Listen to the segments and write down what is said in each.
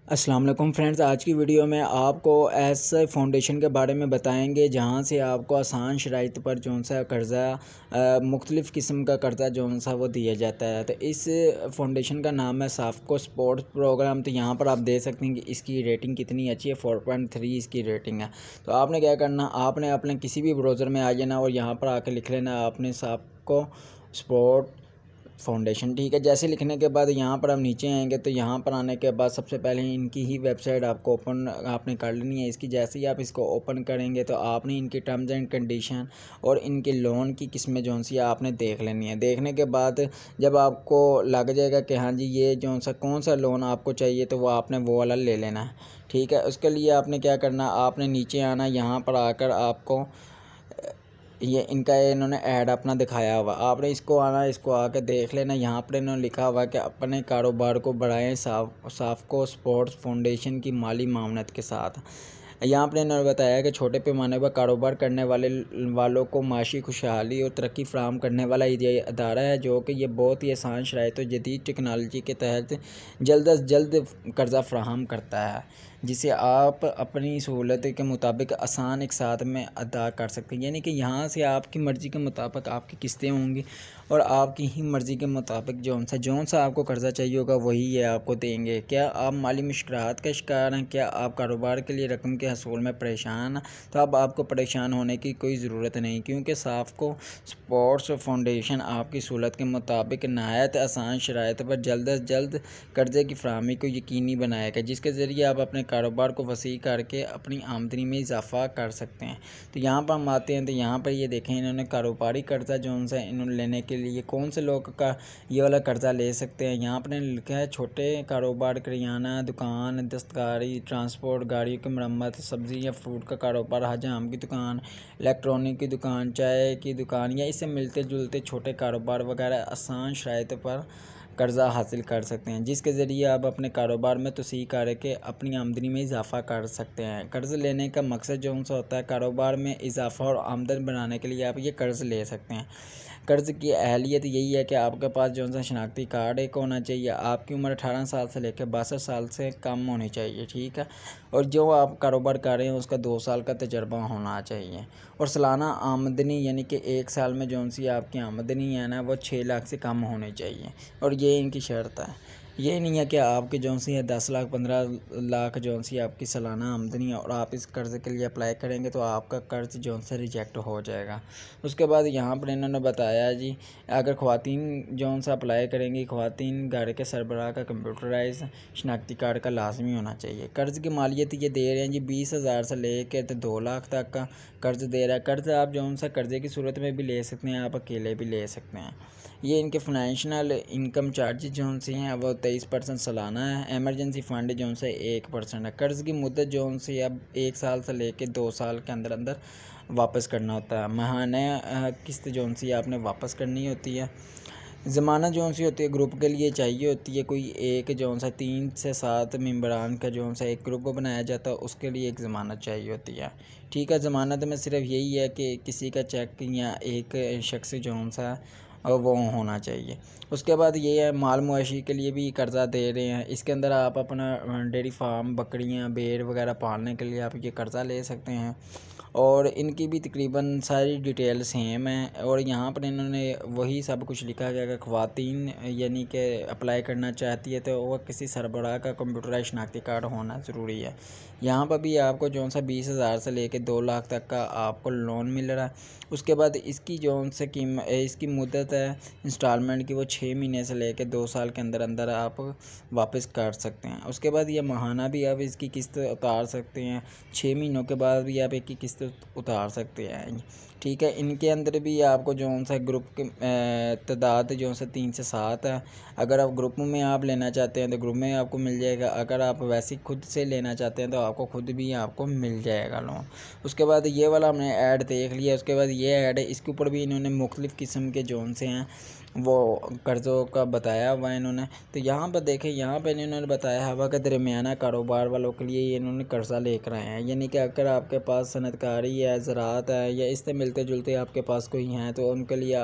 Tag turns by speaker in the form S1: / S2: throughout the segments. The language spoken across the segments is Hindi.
S1: अस्सलाम वालेकुम फ्रेंड्स, आज की वीडियो में आपको ऐसे फाउंडेशन के बारे में बताएंगे जहां से आपको आसान शराइत पर जौन सा कर्ज़ा मुख्तलिफ़ किस्म का कर्ज़ा जौन सा वो दिया जाता है। तो इस फाउंडेशन का नाम है साफ़को स्पोर्ट्स प्रोग्राम। तो यहां पर आप देख सकते हैं कि इसकी रेटिंग कितनी अच्छी है, 4.3 इसकी रेटिंग है। तो आपने क्या करना, आपने अपने किसी भी ब्राउज़र में आ जाना और यहाँ पर आकर लिख लेना आपने साफ़को स्पोर्ट फाउंडेशन। ठीक है, जैसे लिखने के बाद यहाँ पर हम नीचे आएंगे तो यहाँ पर आने के बाद सबसे पहले इनकी ही वेबसाइट आपको ओपन आपने कर लेनी है। इसकी जैसे ही आप इसको ओपन करेंगे तो आपने इनकी टर्म्स एंड कंडीशन और इनके लोन की किस्में जौन सी आपने देख लेनी है। देखने के बाद जब आपको लग जाएगा कि हाँ जी ये जौन सा कौन सा लोन आपको चाहिए तो वो आपने वो वाला ले लेना है। ठीक है, उसके लिए आपने क्या करना, आपने नीचे आना, यहाँ पर आकर आपको ये इनका इन्होंने ऐड अपना दिखाया हुआ, आपने इसको आना, इसको आके देख लेना। यहाँ पर इन्होंने लिखा हुआ कि अपने कारोबार को बढ़ाएं साफ़को स्पोर्ट्स फाउंडेशन की माली मामनत के साथ। यहाँ पर इन्होंने बताया कि छोटे पैमाने पर कारोबार करने वालों को माशी खुशहाली और तरक्की फराहम करने वाला ये अदारा है जो कि ये बहुत ही आसान शराइत और जदीद टेक्नोलॉजी के तहत जल्द अज जल्द कर्ज़ा फराहम करता है, जिसे आप अपनी सहूलत के मुताबिक आसान एक साथ में अदा कर सकते हैं। यानी कि यहाँ से आपकी मर्ज़ी के मुताबिक आपकी किस्तें होंगी और आपकी ही मर्ज़ी के मुताबिक जौन सा आपको कर्ज़ा चाहिए होगा वही ये आपको देंगे। क्या आप माली मुश्किलात का शिकार हैं, क्या आप कारोबार के लिए रकम के हसूल में परेशान हैं, तो अब आपको परेशान होने की कोई ज़रूरत नहीं, क्योंकि साफ़को स्पोर्ट्स फाउंडेशन आपकी सहूलत के मुताबिक नहायत आसान शराइत पर जल्द अज जल्द कर्ज़े की फराहमी को यकीनी बनाएगा, जिसके ज़रिए आप अपने कारोबार को वसी करके अपनी आमदनी में इजाफ़ा कर सकते हैं। तो यहाँ पर हम आते हैं तो यहाँ पर ये देखें इन्होंने कारोबारी कर्ज़ा जौन सा इन्होंने लेने के लिए कौन से लोग का ये वाला कर्ज़ा ले सकते हैं। यहाँ पर लिखा है छोटे कारोबार, करियाना दुकान, दस्तकारी, ट्रांसपोर्ट, गाड़ियों की मरम्मत, सब्ज़ी या फ्रूट का कारोबार, हजाम की दुकान, इलेक्ट्रॉनिक की दुकान, चाय की दुकान या इससे मिलते जुलते छोटे कारोबार वगैरह आसान शराइत पर कर्ज़ा हासिल कर सकते हैं, जिसके ज़रिए आप अपने कारोबार में तोसी करके अपनी आमदनी में इजाफ़ा कर सकते हैं। कर्ज़ लेने का मकसद जो सा होता है कारोबार में इजाफ़ा और आमदन बनाने के लिए आप ये कर्ज़ ले सकते हैं। कर्ज़ की अहलियत यही है कि आपके पास जो सा शनाख्ती कार्ड एक होना चाहिए, आपकी उम्र 18 साल से लेकर 62 साल से कम होनी चाहिए। ठीक है, और जो आप कारोबार कर रहे हैं उसका 2 साल का तजर्बा होना चाहिए और सालाना आमदनी यानी कि एक साल में जौन सी आपकी आमदनी है ना वो 6 लाख से कम होनी चाहिए। और ये इनकी शर्त है, ये नहीं है कि आपकी जौन सी है 10 लाख 15 लाख जौन सी आपकी सालाना आमदनी है और आप इस कर्ज़ के लिए अप्लाई करेंगे तो आपका कर्ज़ जौन सा रिजेक्ट हो जाएगा। उसके बाद यहाँ पर इन्होंने बताया जी अगर ख़वातीन जौन सा अप्लाई करेंगी, ख़वातीन घर के सरबराह का कंप्यूटराइज शनाख्ती कार्ड का लाजमी होना चाहिए। कर्ज़ की मालियत ये दे रहे हैं जी 20,000 से लेकर तो 2 लाख तक का कर्ज़ दे रहा है। कर्ज़ आप जौन सा कर्ज़े की सूरत में भी ले सकते हैं, आप अकेले भी ले सकते हैं। ये इनके फाइनेंशियल इनकम चार्जेस जौन से हैं वो 23% सालाना है। एमरजेंसी फ़ंड जौन से 1% है। कर्ज़ की मुद्दत जौन सी अब 1 साल से लेकर 2 साल के अंदर अंदर वापस करना होता है। माहाना किस्त जौन सी आपने वापस करनी होती है। ज़मानत जौन सी होती है ग्रुप के लिए चाहिए होती है, कोई एक जौन सा 3 से 7 मेंबरान का जौन सा एक ग्रुप को बनाया जाता है उसके लिए एक ज़मानत चाहिए होती है। ठीक है, ज़मानत में सिर्फ यही है कि किसी का चेक या एक शख्स जौन सा और वो होना चाहिए। उसके बाद ये है माल मवेशी के लिए भी कर्ज़ा दे रहे हैं। इसके अंदर आप अपना डेयरी फार्म, बकरियां, भेड़ वगैरह पालने के लिए आप ये कर्ज़ा ले सकते हैं और इनकी भी तकरीबन सारी डिटेल सेम है। और यहाँ पर इन्होंने वही सब कुछ लिखा गया कि ख़वातीन यानी कि अप्लाई करना चाहती है तो वह किसी सरबराह का कंप्यूटराइज शनाख्ती कार्ड होना ज़रूरी है। यहाँ पर भी आपको जौन सा 20,000 से लेकर 2 लाख तक का आपको लोन मिल रहा है। उसके बाद इसकी जौन से इसकी मुद्दत है इंस्टॉलमेंट की वो 6 महीने से लेकर 2 साल के अंदर अंदर आप वापस कर सकते हैं। उसके बाद ये माहाना भी आप इसकी किस्त उतार सकते हैं, 6 महीनों के बाद भी आप एक की किस्त उतार सकते हैं। ठीक है, इनके अंदर भी आपको जौन सा ग्रुप के तादाद जौन सा 3 से 7 है। अगर आप ग्रुप में आप लेना चाहते हैं तो ग्रुप में आपको मिल जाएगा, अगर आप वैसे खुद से लेना चाहते हैं तो आपको खुद भी आपको मिल जाएगा लोन। उसके बाद ये वाला हमने ऐड देख लिया। उसके बाद ये ऐड है, इसके ऊपर भी इन्होंने मुख्तलिफ़ किस्म के जौन से हैं वो कर्ज़ों का बताया हुआ है इन्होंने। तो यहाँ पर देखें, यहाँ पर इन्होंने बताया हुआ कि दरमियाना कारोबार वालों के लिए इन्होंने कर्ज़ा लेकर आए हैं, यानी कि अगर आपके पास सनतकारी है, ज़राअत है या इससे मिलते जुलते आपके पास कोई हैं तो उनके लिए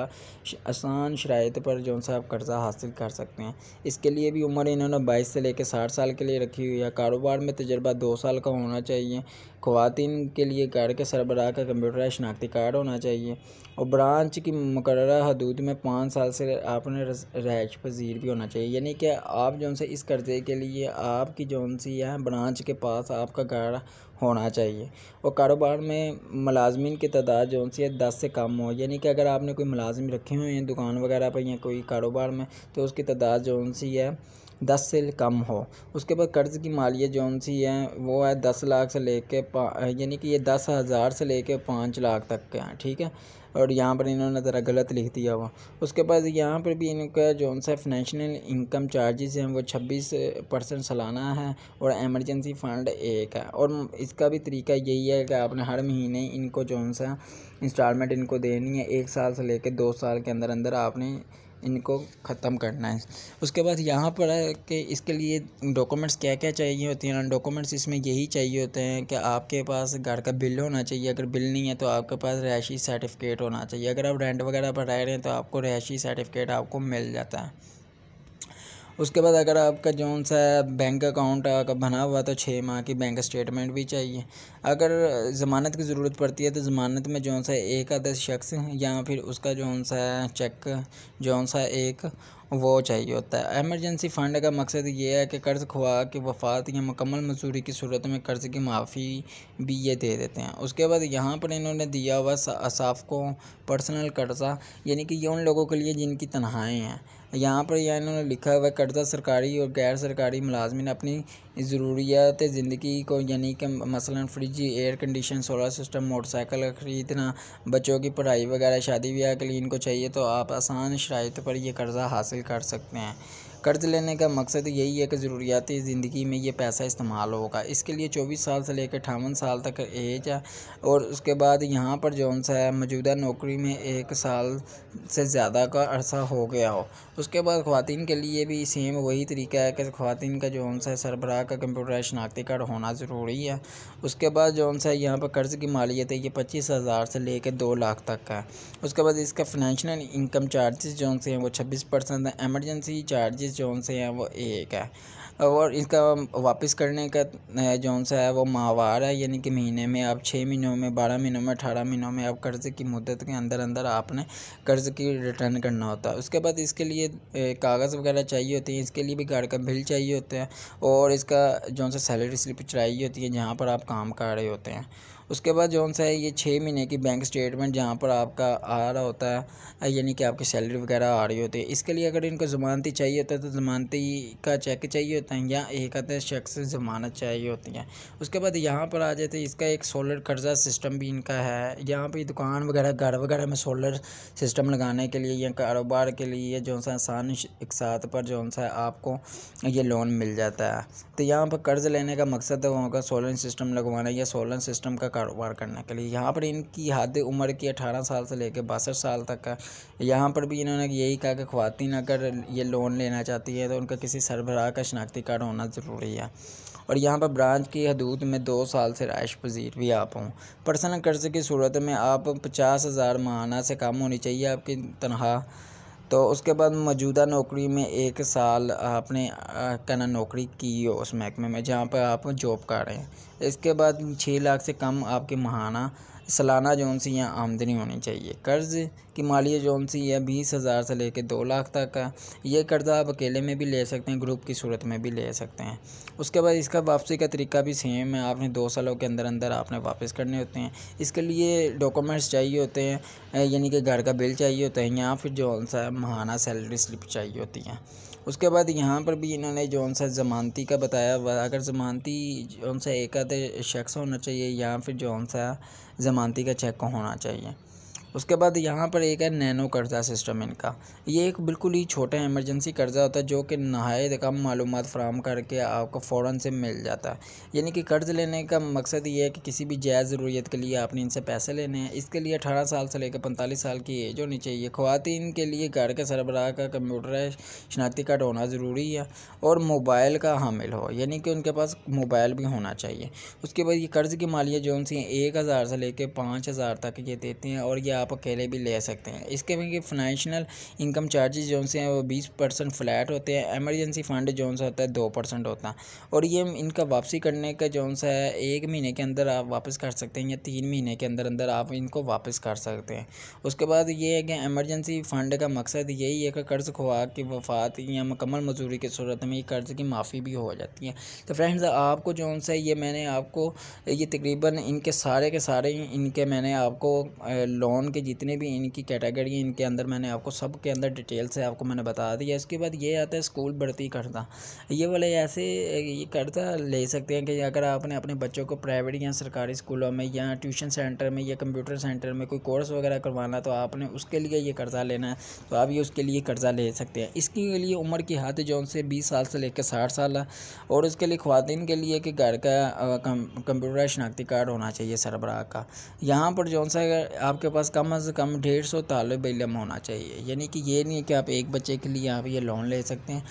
S1: आसान शराइत पर जो सा आप कर्ज़ा हासिल कर सकते हैं। इसके लिए भी उम्र इन्होंने 22 से लेकर 60 साल के लिए रखी हुई है। कारोबार में तजर्बा 2 साल का होना चाहिए। ख़वातीन के लिए घर के सरबराह का कंप्यूटर शनाख्ती कार्ड होना चाहिए और ब्रांच की मुकर्ररा हदूद में 5 साल से आपने रहायश पजीर भी होना चाहिए, यानी कि आप जो से इस कर्ज़े के लिए आपकी जो सी है ब्रांच के पास आपका घर होना चाहिए। और कारोबार में मुलाजमीन की तादाद जो सी है 10 से कम हो, यानी कि अगर आपने कोई मुलाजिम रखे हुए हैं दुकान वगैरह पर या कोई कारोबार में तो उसकी तादाद जो सी है 10 से कम हो। उसके बाद कर्ज़ की मालियत जो सी है वो है 10 लाख से लेके यानी कि ये 10,000 से लेके 5 लाख तक के हैं, ठीक है। और यहाँ पर इन्होंने ज़रा गलत लिख दिया हुआ। उसके बाद यहाँ पर भी इनका जो सा फाइनेंशियल इनकम चार्जेस हैं वो 26% सालाना है और एमरजेंसी फ़ंड 1 है। और इसका भी तरीका यही है कि आपने हर महीने इनको जो सा इंस्टॉलमेंट इनको देनी है, 1 साल से लेकर 2 साल के अंदर अंदर आपने इनको ख़त्म करना है। उसके बाद यहाँ पर है कि इसके लिए डॉक्यूमेंट्स क्या क्या चाहिए होती हैं। डॉक्यूमेंट्स इसमें यही चाहिए होते हैं कि आपके पास घर का बिल होना चाहिए, अगर बिल नहीं है तो आपके पास रहायशी सर्टिफिकेट होना चाहिए। अगर आप रेंट वगैरह पर रह रहे हैं तो आपको रहायशी सर्टिफिकेट आपको मिल जाता है। उसके बाद अगर आपका जौन सा बैंक अकाउंट का बना हुआ तो 6 माह की बैंक स्टेटमेंट भी चाहिए। अगर ज़मानत की ज़रूरत पड़ती है तो ज़मानत में जौन सा एक आधा शख्स या फिर उसका जौन सा चेक जौन सा एक वो चाहिए होता है। एमरजेंसी फ़ंड का मकसद ये है कि कर्ज़ ख्वाह की वफ़ात या मुकम्मल मजदूरी की सूरत में कर्ज़ की माफ़ी भी ये दे देते हैं। उसके बाद यहाँ पर इन्होंने दिया हुआ असाफ को पर्सनल कर्ज़ा, यानी कि ये उन लोगों के लिए जिनकी तनख्वाहें हैं। यहाँ पर यह इन्होंने लिखा हुआ कर्ज़ा सरकारी और गैर सरकारी मुलाजमीन अपनी ज़रूरियात ज़िंदगी को, यानी कि मसलन fridge, air condition, solar system, motorcycle ख़रीदना, बच्चों की पढ़ाई वगैरह, शादी ब्याह के लिए इनको चाहिए तो आप आसान शराइत पर यह कर्ज़ा हासिल कर सकते हैं। कर्ज़ लेने का मकसद यही है कि ज़रूरियाती ज़िंदगी में ये पैसा इस्तेमाल होगा। इसके लिए 24 साल से लेकर 58 साल तक एज है। और उसके बाद यहाँ पर जौन सा है मौजूदा नौकरी में 1 साल से ज़्यादा का अरसा हो गया हो। उसके बाद ख़वातीन के लिए भी सेम वही तरीका है कि ख़वातीन का जौन सा सरबराह का कंप्यूटर शनाख्ती कार्ड होना ज़रूरी है। उसके बाद जौन सा यहाँ पर कर्ज़ की मालियत है ये 25,000 से लेकर 2 लाख तक का है। उसके बाद इसका फाइनेंशियल इनकम चार्जेस जौन से हैं वो 26% है। एमरजेंसी चार्जेस जौन से हैं वो 1 है। और इसका वापस करने का जौन सा है वो माहवार है, यानी कि महीने में आप 6 महीनों में, 12 महीनों में, 18 महीनों में आप कर्ज़ की मुद्दत के अंदर अंदर आपने कर्ज़ की रिटर्न करना होता है। उसके बाद इसके लिए कागज़ वगैरह चाहिए होते हैं। इसके लिए भी घर का बिल चाहिए होता है और इसका जौन सा सैलरी स्लिप चाहिए होती है जहाँ पर आप काम कर रहे होते हैं। उसके बाद जौन सा है ये 6 महीने की बैंक स्टेटमेंट जहाँ पर आपका आ रहा होता है, यानी कि आपकी सैलरी वगैरह आ रही होती है। इसके लिए अगर इनको ज़मानती चाहिए होता है तो ज़मानती का चेक चाहिए होता है या एक आधे शख्स से ज़मानत चाहिए होती है। उसके बाद यहाँ पर आ जाते हैं इसका एक सोलर कर्ज़ा सिस्टम भी इनका है। यहाँ पर दुकान वगैरह, घर वगैरह में सोलर सिस्टम लगाने के लिए या कारोबार के लिए जो सा आसान एक साथ पर जो सा आपको ये लोन मिल जाता है। तो यहाँ पर कर्ज़ लेने का मकसद होगा सोलर सिस्टम लगवाना या सोलर सिस्टम का कारोबार करने के लिए। यहाँ पर इनकी हद उम्र की 18 साल से लेकर 62 साल तक का। यहाँ पर भी इन्होंने यही कहा कि ख़वातीन अगर ये लोन लेना चाहती है तो उनका किसी सरबराह का शनाख्ती कार्ड होना ज़रूरी है। और यहाँ पर ब्रांच की हदूद में 2 साल से रहायश पजीर भी आप हों। पर्सनल कर्ज़ की सूरत में आप 50,000 माहाना से कम होनी चाहिए आपकी तनख्वाह। तो उसके बाद मौजूदा नौकरी में 1 साल आपने कहना नौकरी की हो उस महकमे में जहाँ पर आप जॉब कर रहे हैं। इसके बाद 6 लाख से कम आपकी माहाना सालाना जौन सी यहाँ आमदनी होनी चाहिए। कर्ज़ की मालियत जौन सी है 20,000 से लेकर 2 लाख तक का। ये कर्ज़ा आप अकेले में भी ले सकते हैं, ग्रुप की सूरत में भी ले सकते हैं। उसके बाद इसका वापसी का तरीका भी सेम है, आपने 2 सालों के अंदर अंदर आपने वापस करने होते हैं। इसके लिए डॉक्यूमेंट्स चाहिए होते हैं, यानी कि घर का बिल चाहिए होता है या फिर जौन सा माहाना सैलरी स्लिप चाहिए होती है। उसके बाद यहाँ पर भी इन्होंने जौन सा ज़मानती का बताया हुआ, अगर ज़मानती जौन सा एक आधे शख्स होना चाहिए या फिर जौन सा ज़मानती का चेक होना चाहिए। उसके बाद यहाँ पर एक है नैनो कर्जा सिस्टम इनका। ये एक बिल्कुल ही छोटा इमरजेंसी कर्जा होता है जो कि नहायत कम मालूमात फराहम करके आपको फ़ौरन से मिल जाता है। यानी कि कर्ज़ लेने का मकसद ये है कि किसी भी जायज़ ज़रूरियत के लिए आपने इनसे पैसे लेने हैं। इसके लिए 18 साल से लेकर 45 साल की एज होनी चाहिए। ख़वातीन के लिए घर के सरबराह का कंप्यूटर शनाख्ती कार्ड होना ज़रूरी है और मोबाइल का हामिल हो, यानी कि उनके पास मोबाइल भी होना चाहिए। उसके बाद ये कर्ज़ की मालियत जो उनसे 1000 से लेकर 5000 तक ये देते हैं और ये आप अकेले भी ले सकते हैं। इसके भी फाइनेंशियल इनकम चार्जेस जो से हैं वो 20% फ्लैट होते हैं। एमरजेंसी फ़ंड जो सा होता है 2% होता है और ये इनका वापसी करने का जो सा है 1 महीने के अंदर आप वापस कर सकते हैं या 3 महीने के अंदर अंदर आप इनको वापस कर सकते हैं। उसके बाद ये है कि एमरजेंसी फ़ंड का मकसद यही है कि कर्ज़ ख्वाह की वफ़ात या मुकम्मल मजदूरी की सूरत में ये कर्ज़ की माफ़ी भी हो जाती है। तो फ्रेंड्स, आपको जो सा ये मैंने आपको ये तकरीबन इनके सारे के सारे इनके मैंने आपको लोन के जितने भी इनकी कैटेगरी इनके अंदर मैंने आपको सब के अंदर डिटेल से आपको मैंने बता दिया। इसके बाद ये आता है स्कूल भर्ती कर्जा। ये वाले ऐसे ये कर्जा ले सकते हैं कि अगर आपने अपने बच्चों को प्राइवेट या सरकारी स्कूलों में या ट्यूशन सेंटर में या कंप्यूटर सेंटर में कोई कोर्स वगैरह करवाना तो आपने उसके लिए ये कर्जा लेना है तो आप ये उसके लिए कर्जा ले सकते हैं। इसके लिए उम्र की हद जो से 20 साल से लेकर 60 साल है और उसके लिए ख्वातीन के लिए कि घर का कंप्यूटर शनाख्ती कार्ड होना चाहिए सरबराह का। यहाँ पर जो सा आपके पास कम से कम 150 तालिब इल्म होना चाहिए, यानी कि ये नहीं है कि आप एक बच्चे के लिए आप ये लोन ले सकते हैं।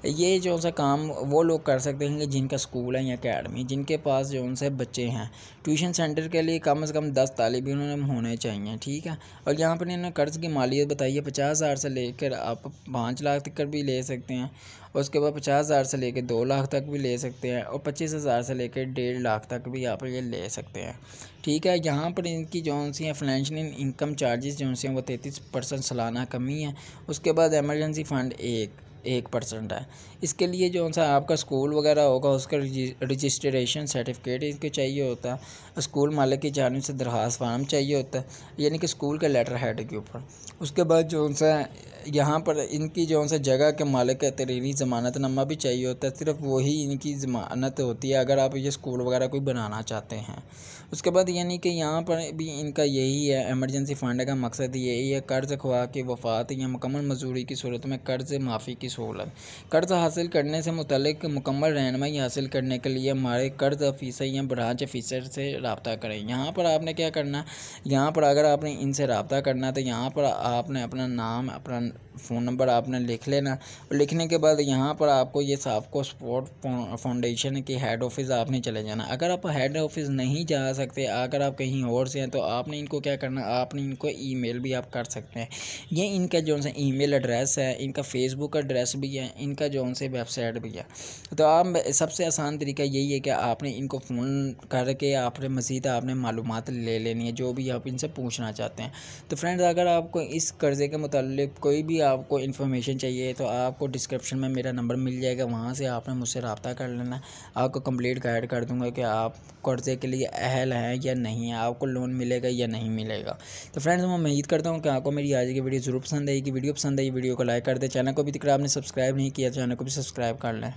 S1: ये जो सा काम वो लोग कर सकते हैं जिनका स्कूल है या अकेडमी, जिनके पास जो उनसे बच्चे हैं। ट्यूशन सेंटर के लिए कम से कम 10 तालिब इल्म होने चाहिए, ठीक है। और यहाँ पर इन्होंने कर्ज़ की मालियत बताई है 50,000 से लेकर आप 5 लाख तक भी ले सकते हैं। उसके बाद 50,000 से लेकर 2 लाख तक भी ले सकते हैं और 25,000 से लेकर 1.5 लाख तक भी आप ये ले सकते हैं, ठीक है। यहाँ पर इनकी जो सी है फाइनेंशियल इनकम चार्जेस जो सी हैं वो 33% सालाना कमी है। उसके बाद एमरजेंसी फ़ंड 1% है। इसके लिए जो सा आपका स्कूल वगैरह होगा उसका रजिस्ट्रेशन सर्टिफिकेट इसको चाहिए होता है। स्कूल मालिक की जानिब से दरख्वास्त फार्म चाहिए होता है, यानी कि स्कूल के लेटर हेड के ऊपर। उसके बाद जो सा यहाँ पर इनकी जो सा जगह के मालिक का तहरीरी ज़मानतनामा भी चाहिए होता है। सिर्फ वही इनकी ज़मानत होती है अगर आप ये स्कूल वगैरह कोई बनाना चाहते हैं। उसके बाद यानी कि यहाँ पर भी इनका यही है, एमरजेंसी फ़ंड का मकसद यही है कर्ज़ ख्वाह की वफ़ात या मुकम्मल मजदूरी की सूरत में कर्ज़ माफ़ी की सहूलत। कर्ज़ हासिल करने से मुतल्लिक मुकम्मल रहनुमाई हासिल करने के लिए हमारे कर्ज़ ऑफिसर या ब्रांच ऑफिसर से रब्ता करें। यहाँ पर आपने क्या करना है, यहाँ पर अगर आपने इनसे रब्ता करना है तो यहाँ पर आपने अपना नाम, अपना फ़ोन नंबर आपने लिख लेना और लिखने के बाद यहाँ पर आपको ये साफको स्पोर्ट फाउंडेशन के हेड ऑफिस आपने चले जाना। अगर आप हेड ऑफिस नहीं जा सकते, अगर आप कहीं और से हैं तो आपने इनको क्या करना, आपने इनको ईमेल भी आप कर सकते हैं। ये इनका जो सा ईमेल एड्रेस है, इनका फेसबुक एड्रेस भी है, इनका जो से वेबसाइट भी है। तो आप सबसे आसान तरीका यही है कि आपने इनको फ़ोन करके आपने मज़ीद आपने मालूमात ले लेनी है जो भी आप इनसे पूछना चाहते हैं। तो फ्रेंड्स, अगर आपको इस कर्ज़े के मुताल्लिक़ कोई भी आपको इन्फॉर्मेशन चाहिए तो आपको डिस्क्रिप्शन में मेरा नंबर मिल जाएगा, वहाँ से आपने मुझसे रब्ता कर लेना। आपको कंप्लीट गाइड कर दूंगा कि आप कर्ज़े के लिए अहल हैं या नहीं है, आपको लोन मिलेगा या नहीं मिलेगा। तो फ्रेंड्स, मैं उम्मीद करता हूँ कि आपको मेरी आज की वीडियो ज़रूर पसंद आएगी। वीडियो पसंद आई वीडियो को लाइक कर दें। चैनल को अभी तक आपने सब्सक्राइब नहीं किया, चैनल को भी सब्सक्राइब कर लें।